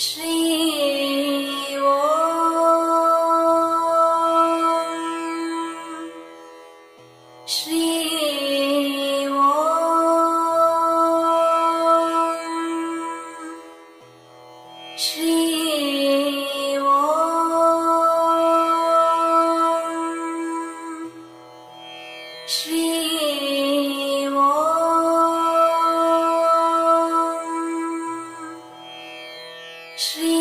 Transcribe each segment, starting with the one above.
ஸ்ரீ ஸ்ரீ ஸ்ரீ ஸ்ரீ ஸ்ரீ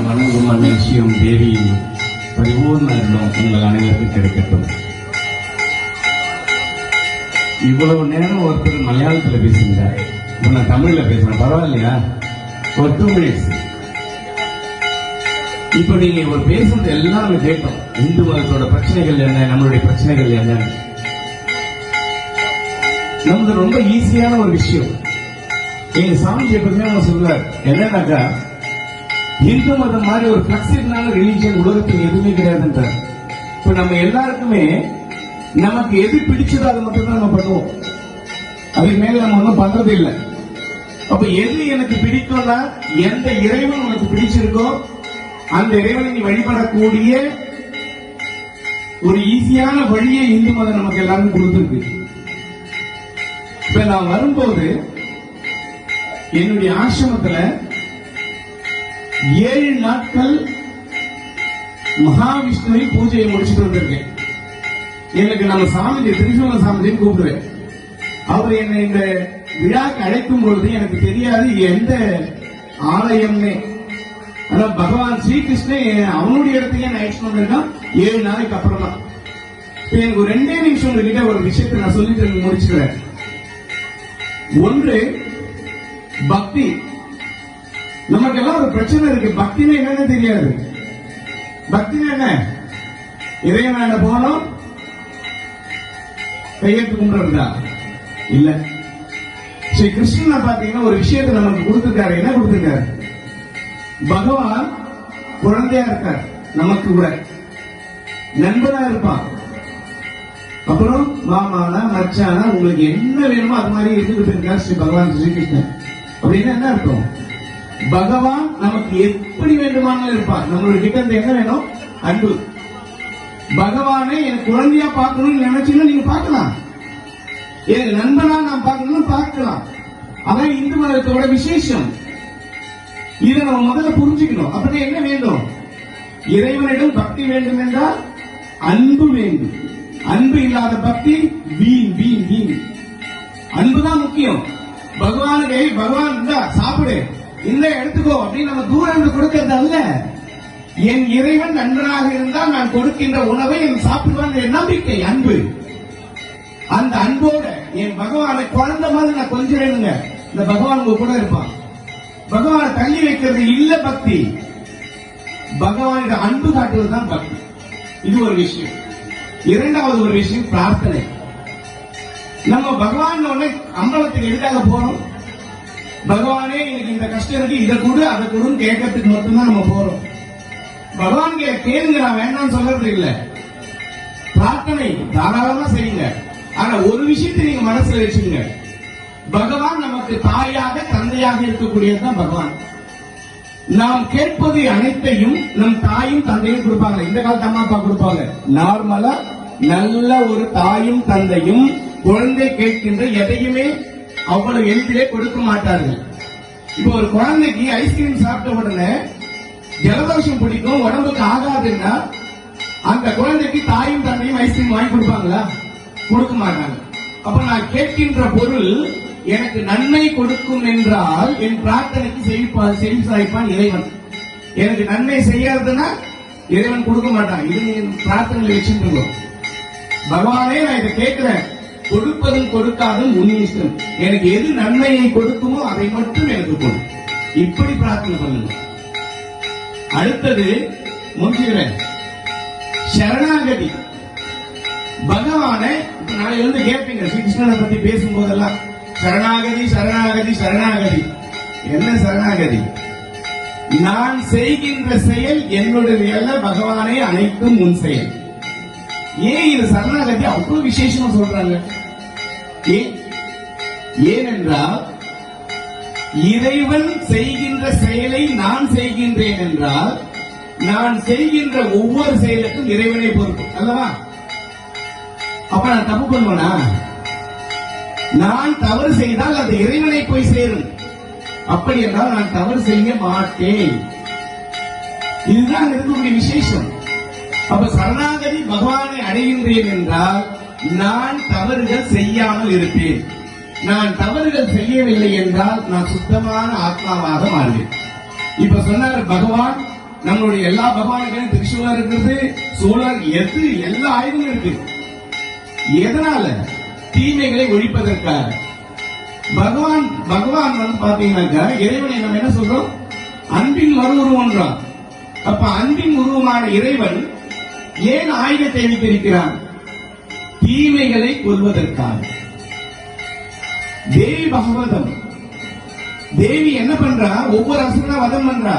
வணங்கும் அன்னையும் தேவி பரிபூர்ண அருளும் உங்கள் அனைவருக்கும் கிடைக்கட்டும். இவ்வளவு நேரம் ஒருத்தர் மலையாளத்தில் பேசுங்க, நான் தமிழ்ல பேசுறேன், பரவாயில்லையா? ஒரு 2 minutes. இப்ப நீங்க ஒரு பேசுறது எல்லாம் நம்ம கேட்டோம். இந்து மதத்தோட பிரச்சனைகள் என்ன, நம்மளுடைய பிரச்சனைகள் என்ன, நமக்கு ரொம்ப ஈஸியான ஒரு விஷயம். எங்க சாமி எப்பவுமே அவங்க சொல்றாரு என்னன்னாக்கா, இந்து மதம் மாதிரி ஒரு பிளெக்சிபிளான ரிலீஜன் உலகத்தில் எதுவுமே கிடையாதுன்றார். இப்ப நம்ம எல்லாருக்குமே நமக்கு எது பிடிச்சதோ அதை மட்டும் தான் நம்ம பண்ணுவோம், அதுக்கு மேல நம்ம ஒன்றும் பண்றது இல்லை. அப்ப எது எனக்கு பிடிக்கும்னா, எந்த இறைவன் உனக்கு பிடிச்சிருக்கோ அந்த இறைவனை நீ வழிபடக்கூடிய ஒரு ஈஸியான வழியை இந்து மதம் நமக்கு எல்லாரும் கொடுத்திருக்கு. இப்ப நான் வரும்போது என்னுடைய ஆசிரமத்துல 7 நாட்கள் மகாவிஷ்ணுவை பூஜையை முடிச்சுட்டு வந்திருக்கேன். எனக்கு நம்ம சாமிஜி, திரிசூல சாமிஜின்னு கூப்பிடுவேன். அவர் என்னை இந்த விழாக்கு அழைக்கும் பொழுது எனக்கு தெரியாது எந்த ஆலயம்னு. ஆனா பகவான் ஸ்ரீகிருஷ்ணன் அவனுடைய இடத்துக்கே நான் அழைச்சிட்டு வந்திருக்கான் 7 நாளைக்கு அப்புறமா. எனக்கு ஒரு 2 நிமிஷம் உங்ககிட்ட ஒரு விஷயத்தை நான் சொல்லிட்டு முடிச்சுக்கிறேன். ஒன்று, பக்தி. நமக்கெல்லாம் ஒரு பிரச்சனை இருக்கு, பக்தினா என்னன்னு தெரியாது. பக்தினா என்ன? இறைவனாண்ட போனோம், கையெழுத்து கும்பிடுறதா இல்ல. ஸ்ரீ கிருஷ்ணன் பாத்தீங்கன்னா ஒரு விஷயத்தை நமக்கு கொடுத்திருக்காரு. என்ன கொடுத்திருக்காரு? பகவான் குழந்தையா இருக்கார், நமக்கு கூட நண்பனா இருப்பான். அப்புறம் மாமானா மச்சானா உங்களுக்கு என்ன வேணுமோ அது மாதிரி இருந்துட்டு இருக்கார் ஸ்ரீ பகவான் ஸ்ரீகிருஷ்ணன். அப்படின்னா என்ன அர்த்தம்? பகவான் நமக்கு எப்படி வேண்டுமானாலும் இருப்பார். நம்மளுடைய கிட்ட இருந்து என்ன வேணும்? அன்பு. பகவானை என் குழந்தையா பார்க்கணும்னு நினைச்சீங்கன்னா நீங்க பார்க்கலாம், என் நண்பனா நான் பார்க்கணும்னு பார்க்கலாம். அதான் இந்து மதத்தோட விசேஷம். இதை நம்ம முதல்ல புரிஞ்சுக்கணும். அப்படின்னா என்ன வேண்டும்? இறைவனிடம் பக்தி வேண்டும் என்றால் அன்பு வேண்டும். அன்பு இல்லாத பக்தி வீண் வீண் வீண். அன்புதான் முக்கியம். பகவானுக்கு பகவான் இந்தா சாப்பிடு, இந்த எடுத்துக்கோ அப்படின்னு நம்ம தூரம் இருந்து கொடுக்கிறது அல்ல. என் இறைவன் நண்பனாக இருந்தால் நான் கொடுக்கின்ற உணவை என் சாப்பிடுவான் என் நம்பிக்கை, அன்பு. அந்த அன்போட என் பகவானை குழந்தை மாதிரி நான் கொஞ்சிறேனுங்க, இந்த பகவான் உங்க கூட இருப்பான். பகவானை தள்ளி வைக்கிறது இல்ல பக்தி. பகவானிட அன்பு காட்டுவதுதான் பக்தி. இது ஒரு விஷயம். இரண்டாவது ஒரு விஷயம், பிரார்த்தனை. நம்ம பகவான் அம்பலத்துக்கு எதுக்காக போறோம்? பகவானே எனக்கு இந்த கஷ்டம் இருக்கு, இதை கொடு அதை கொடுன்னு கேட்கறதுக்கு மட்டும்தான் நம்ம போறோம். பகவான் கேளுங்க, நான் வேண்டாம்னு சொல்றது இல்ல. பிரார்த்தனை தாராளமா செய்யுங்க. ஆனா ஒரு விஷயத்தை நீங்க மனசுல வச்சுங்க, பகவான் நமக்கு தாயாக தந்தையாக இருக்கக்கூடியதுதான் பகவான். நாம் கேட்பது அனைத்தையும் நம் தாயும் தந்தையும் கொடுப்பாங்க. இந்த காலத்து அம்மா அப்பா கொடுப்பாங்க. நார்மலா நல்ல ஒரு தாயும் தந்தையும் குழந்தை கேட்கின்ற எதையுமே அவ்வளவு எளிதிலே கொடுக்க மாட்டார்கள். இப்ப ஒரு குழந்தைக்கு ஐஸ்கிரீம் சாப்பிட்ட உடனே ஜலதோஷம் பிடிக்கும், உடம்புக்கு ஆகாதுன்னா அந்த குழந்தைக்கு தாயும் தந்தையும் ஐஸ்கிரீம் வாங்கி கொடுப்பாங்களா? கொடுக்க மாட்டாங்க. அப்ப நான் கேட்கின்ற பொருள் எனக்கு நன்மை கொடுக்கும் என்றால் என் பிரார்த்தனைக்கு செவி சாய்ப்பான் இறைவன். எனக்கு நன்மை செய்யறதுன்னா இறைவன் கொடுக்க மாட்டான். இது நீங்க பிரார்த்தனை வச்சுருக்கோம். பகவானே நான் இதை கேட்கிறேன், கொடுப்பதும் கொடுக்காதும் உன் இஷ்டம், எனக்கு எது நன்மையை கொடுக்குமோ அதை மட்டும் எனக்கு கொடு. இப்படி பிரார்த்தனை பண்ணுங்க. அடுத்தது முடிச்சுக்கிறேன், சரணாகதி. பகவானை நாளையிலிருந்து கேட்பீங்க, ஸ்ரீகிருஷ்ணனை பத்தி பேசும்போதெல்லாம் சரணாகதி சரணாகதி சரணாகதி. என்ன சரணாகதி? நான் செய்கின்ற செயல் என்னுடைய அல்ல, பகவானே அனைத்தும் உன் செயல். ஏன் இது சரணாகதி அவ்வளவு விசேஷமா சொல்றாங்க? ஏனென்றால் இறைவன் செய்கின்ற செயலை நான் செய்கின்றேன் என்றால் நான் செய்கின்ற ஒவ்வொரு செயலுக்கும் இறைவனை பொறுப்பு அல்லவா? அப்ப நான் தப்பு பண்ணுவேனா? நான் தவறு செய்தால் அது இறைவனை போய் சேரும். அப்படி என்றால் நான் தவறு செய்ய மாட்டேன். இதுதான் இருக்கக்கூடிய விசேஷம். அப்ப சரணாகதி பகவானை அடைகின்றேன் என்றால் நான் தவறுகள் செய்யாமல் இருப்பேன். நான் தவறுகள் செய்யவில்லை என்றால் நான் சுத்தமான ஆத்மாவாக மாறுவேன். இப்ப சொன்னார் பகவான், நம்மளுடைய எல்லா பகவானுக்கும் திரிசூலம் இருக்கிறது, சோழர் எது எல்லா ஆயுதமும் இருக்கு. எதனால? தீமைகளை ஒழிப்பதற்காக. பகவான் வந்து பாத்தீங்கன்னாக்கா இறைவனை நம்ம என்ன சொல்றோம்? அன்பின் மறு உருவன்றான். அப்ப அன்பின் உருவமான இறைவன் ஏன் ஆயுதத்தை வைத்திருக்கிறான்? தீமைகளை கொல்வதற்காக. தேவி பகவதம், தேவி என்ன பண்றா? ஒவ்வொரு அசுரனா வதம் பண்றா.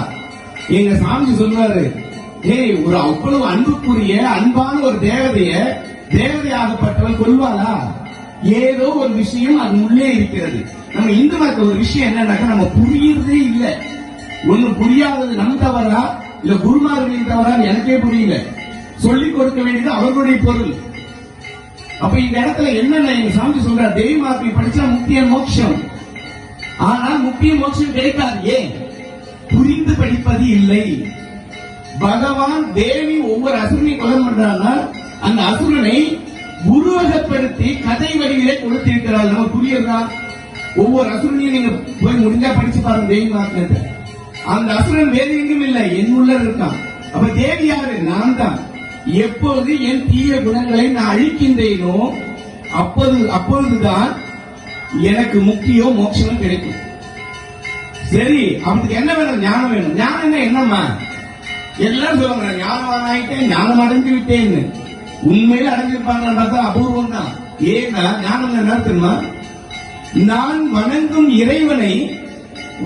எங்க சாமி சொல்றாரு, ஏய் ஒரு அவ்வளவு அன்புக்குரிய அன்பான ஒரு தேவதையாகப்பட்டவள் கொல்வாளா? ஏதோ ஒரு விஷயம் அது உள்ளே இருக்கிறது. நம்ம இந்து மதத்துல ஒரு விஷயம் என்னன்னாக்கா நம்ம புரியுறதே இல்ல. ஒண்ணு புரியாதது நம் தவறா இல்ல குருமார்களின் தவறா எனக்கே புரியல. சொல்லிக் கொடுக்க வேண்டியது அவர்களுடைய பொருள். அப்ப இந்த இடத்துல என்னென்ன எங்க சாமி சொல்றார்? தேவி மார்க்கை படிச்சா முக்கிய மோட்சம். ஆனா முக்கிய மோட்சம் கிடைக்காது. ஏன்? புரிந்து படிப்பது இல்லை. பகவான் தேவி ஒவ்வொரு அசுரனையும் கொலை பண்றாங்கன்னா அந்த அசுரனை உருவகப்படுத்தி கதை வடிவிலே கொடுத்திருக்கிறார். நம்ம புரியுறதா? ஒவ்வொரு அசுரனையும் நீங்க போய் முடிஞ்சா படிச்சு பாருங்க தேவி மார்க்கத்தை. அந்த அசுரன் வேறு எங்கும் இல்லை, என் உள்ள இருக்கான். அப்ப தேவி யாரு? நான் தான். எப்பொழுது என் தீய குணங்களை நான் அழிக்கின்றேனோ அப்பொழுதுதான் எனக்கு முக்கியோ மோட்சமோ கிடைக்கும். சரி, அவனுக்கு என்ன வேணும்? ஞானம் வேணும். ஞானம் என்னம்மா? எல்லாரும் சொல்லுவாங்க ஞானம் ஆகிட்டேன், ஞானம் அடைஞ்சு விட்டேன்னு. உண்மையில அடைஞ்சிருப்பாங்கன்னு பார்த்தா அபூர்வம் தான். ஏன்னா ஞானம் என்ன தெரியுமா? நான் வணங்கும் இறைவனை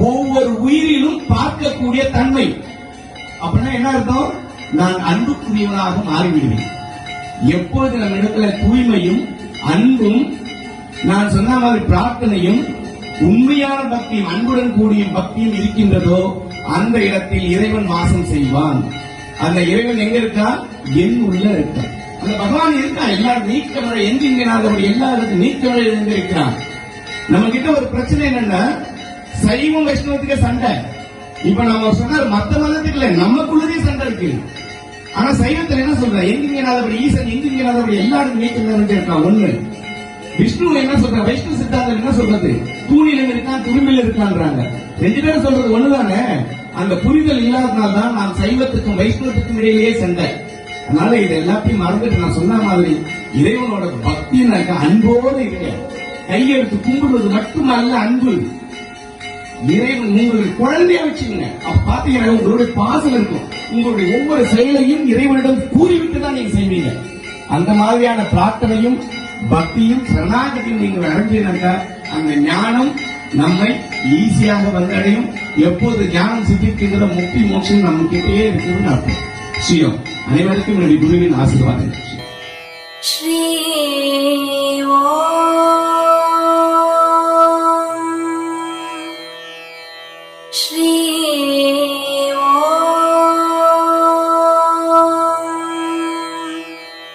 ஒவ்வொரு உயிரிலும் பார்க்கக்கூடிய தன்மை. அப்படின்னா என்ன அர்த்தம்? நான் அன்புக்குரியவனாக மாறிவிடுவேன். எப்பொழுது நம்ம இடத்துல தூய்மையும் அன்பும் நான் சொன்ன மாதிரி பிரார்த்தனையும் உண்மையான பக்தியும் அன்புடன் கூடிய பக்தியும் இருக்கின்றதோ அந்த இடத்தில் இறைவன் வாசம் செய்வான். அந்த இறைவன் எங்க இருக்கா? என் உள்ள இருக்க. அந்த பகவான் இருக்கா. எல்லாரும் நீக்கமழை எங்கிருந்தாலும் எல்லாருக்கும் நீக்கமழை இருந்திருக்கிறான். நம்ம கிட்ட ஒரு பிரச்சனை என்னன்னா சைவம் வைஷ்ணவத்துக்கு சண்டை. இப்ப நம்ம சொன்ன மத்த மதத்துக்கு இல்ல, நமக்குள்ளதே சண்டை இருக்கு. ஆனா சைவத்தில் என்ன சொல்ற? எங்கிருந்தாலும் ஈசன் எங்கிருந்தாலும் எல்லாரும் நீக்கம் இருக்கான். ஒண்ணு விஷ்ணு என்ன சொல்ற? வைஷ்ணவ சித்தாந்தம் என்ன சொல்றது? தூணிலும் இருக்கான், துரும்பில் இருக்கான்றாங்க. ரெண்டு பேரும் சொல்றது ஒண்ணுதானே. அந்த புரிதல் இல்லாதனால்தான் நான் சைவத்துக்கும் வைஷ்ணவத்துக்கும் இடையிலேயே சண்டை. அதனால இது எல்லாத்தையும் மறந்துட்டு நான் சொன்ன மாதிரி இறைவனோட பக்தி அன்போடு இருக்க. கையெடுத்து கும்பிடுவது மட்டுமல்ல அன்பு. இறைவன் உங்களுடைய குழந்தையா வச்சுக்கோங்க. அப்ப பாத்தீங்கன்னா உங்களுடைய பாசம் இருக்கும். உங்களுடைய ஒவ்வொரு செயலையும் இறைவனிடம் கூறிவிட்டு தான் நீங்க செய்வீங்க. அந்த மாதிரியான பிரார்த்தனையும் பக்தியும் சரணாகதியும் நீங்கள் அடைஞ்சீங்கன்னாக்கா அந்த ஞானம் நம்மை ஈஸியாக வந்தடையும். எப்போது ஞானம் சித்திக்கிற முக்தி மோட்சம் நம்ம கிட்டே இருக்குன்னு அர்த்தம். ஸ்ரீயம் அனைவருக்கும் என்னுடைய குருவின் ஆசீர்வாதம். ஸ்ரீ ஸ்ரீ